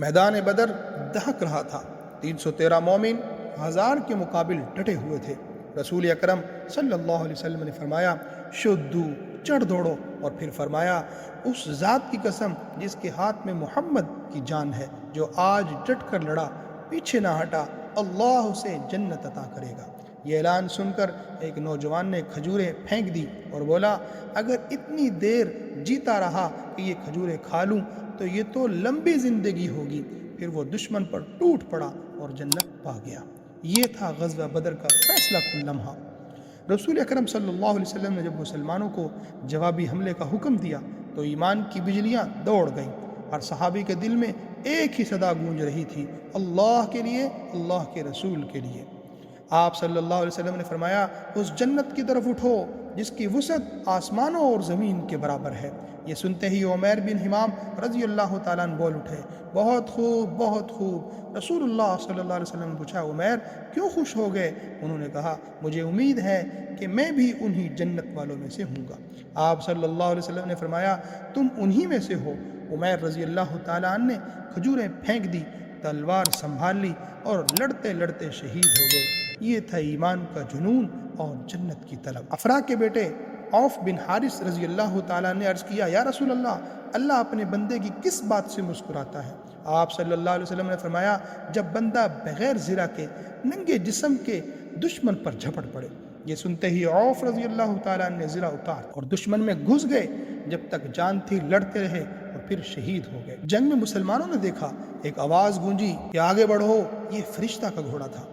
میدان بدر دہک رہا تھا۔ 313 مومن 1000 کے مقابل ڈٹے ہوئے تھے۔ رسول اکرم صلی اللہ علیہ وسلم نے فرمایا شدو، چڑھ دوڑو، اور پھر فرمایا اس ذات کی قسم جس کے ہاتھ میں محمد کی جان ہے، جو آج ڈٹ کر لڑا، پیچھے نہ ہٹا، اللہ اسے جنت عطا کرے گا۔ یہ اعلان سن کر ایک نوجوان نے کھجوریں پھینک دی اور بولا اگر اتنی دیر جیتا رہا کہ یہ کھجوریں کھا لوں تو یہ تو لمبی زندگی ہوگی۔ پھر وہ دشمن پر ٹوٹ پڑا اور جنت پا گیا۔ یہ تھا غزوہ بدر کا فیصلہ کن لمحہ۔ رسول اکرم صلی اللہ علیہ وسلم نے جب مسلمانوں کو جوابی حملے کا حکم دیا تو ایمان کی بجلیاں دوڑ گئیں۔ ہر صحابی کے دل میں ایک ہی صدا گونج رہی تھی، اللہ کے لیے، اللہ کے رسول کے لیے۔ آپ صلی اللہ علیہ وسلم نے فرمایا اس جنت کی طرف اٹھو جس کی وسعت آسمانوں اور زمین کے برابر ہے۔ یہ سنتے ہی عمیر بن حمام رضی اللہ تعالیٰ عنہ بول اٹھے بہت خوب، بہت خوب۔ رسول اللہ صلی اللہ علیہ وسلم نے پوچھا عمیر کیوں خوش ہو گئے؟ انہوں نے کہا مجھے امید ہے کہ میں بھی انہی جنت والوں میں سے ہوں گا۔ آپ صلی اللہ علیہ وسلم نے فرمایا تم انہی میں سے ہو۔ عمیر رضی اللہ تعالیٰ عنہ نے کھجوریں پھینک دی، تلوار سنبھال لی اور لڑتے لڑتے شہید ہو گئے۔ یہ تھا ایمان کا جنون اور جنت کی طلب۔ افرا کے بیٹے عوف بن حارث رضی اللہ تعالیٰ نے عرض کیا یا رسول اللہ اپنے بندے کی کس بات سے مسکراتا ہے؟ آپ صلی اللہ علیہ وسلم نے فرمایا جب بندہ بغیر زرہ کے ننگے جسم کے دشمن پر جھپٹ پڑے۔ یہ سنتے ہی عوف رضی اللہ تعالیٰ نے زرہ اتار اور دشمن میں گھس گئے، جب تک جان تھی لڑتے رہے اور پھر شہید ہو گئے۔ جنگ میں مسلمانوں نے دیکھا ایک آواز گونجی کہ آگے بڑھو، یہ فرشتہ کا گھوڑا تھا۔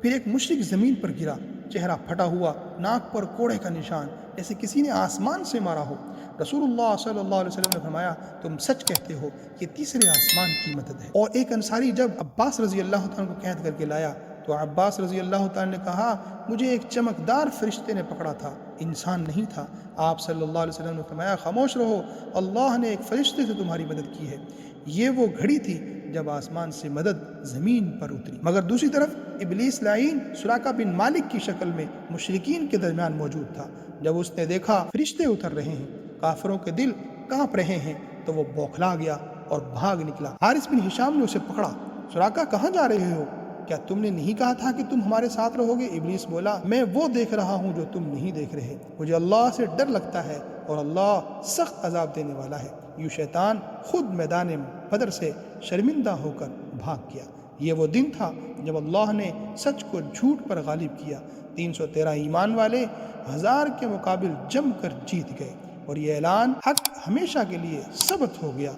پھر ایک مشرک زمین پر گرا، چہرہ پھٹا ہوا، ناک پر کوڑے کا نشان، جیسے کسی نے آسمان سے مارا ہو۔ رسول اللہ صلی اللہ علیہ وسلم نے فرمایا تم سچ کہتے ہو، یہ تیسرے آسمان کی مدد ہے۔ اور ایک انصاری جب عباس رضی اللہ تعالیٰ کو قید کر کے لایا تو عباس رضی اللہ تعالیٰ نے کہا مجھے ایک چمکدار فرشتے نے پکڑا تھا، انسان نہیں تھا۔ آپ صلی اللہ علیہ وسلم نے فرمایا خاموش رہو، اللہ نے ایک فرشتے سے تمہاری مدد کی ہے۔ یہ وہ گھڑی تھی جب آسمان سے مدد زمین پر اتری۔ مگر دوسری طرف ابلیس لعین سراقہ بن مالک کی شکل میں مشرکین کے درمیان موجود تھا۔ جب اس نے دیکھا فرشتے اتر رہے ہیں، کافروں کے دل کانپ رہے ہیں، تو وہ بوکھلا گیا اور بھاگ نکلا۔ حارث بن ہشام نے اسے پکڑا، سراقہ کہاں جا رہے ہو؟ کیا تم نے نہیں کہا تھا کہ تم ہمارے ساتھ رہو گے؟ ابلیس بولا میں وہ دیکھ رہا ہوں جو تم نہیں دیکھ رہے، مجھے اللہ سے ڈر لگتا ہے اور اللہ سخت عذاب دینے والا ہے۔ یوں شیطان خود میدان بدر سے شرمندہ ہو کر بھاگ گیا۔ یہ وہ دن تھا جب اللہ نے سچ کو جھوٹ پر غالب کیا۔ 313 ایمان والے 1000 کے مقابل جم کر جیت گئے اور یہ اعلان حق ہمیشہ کے لیے ثبت ہو گیا۔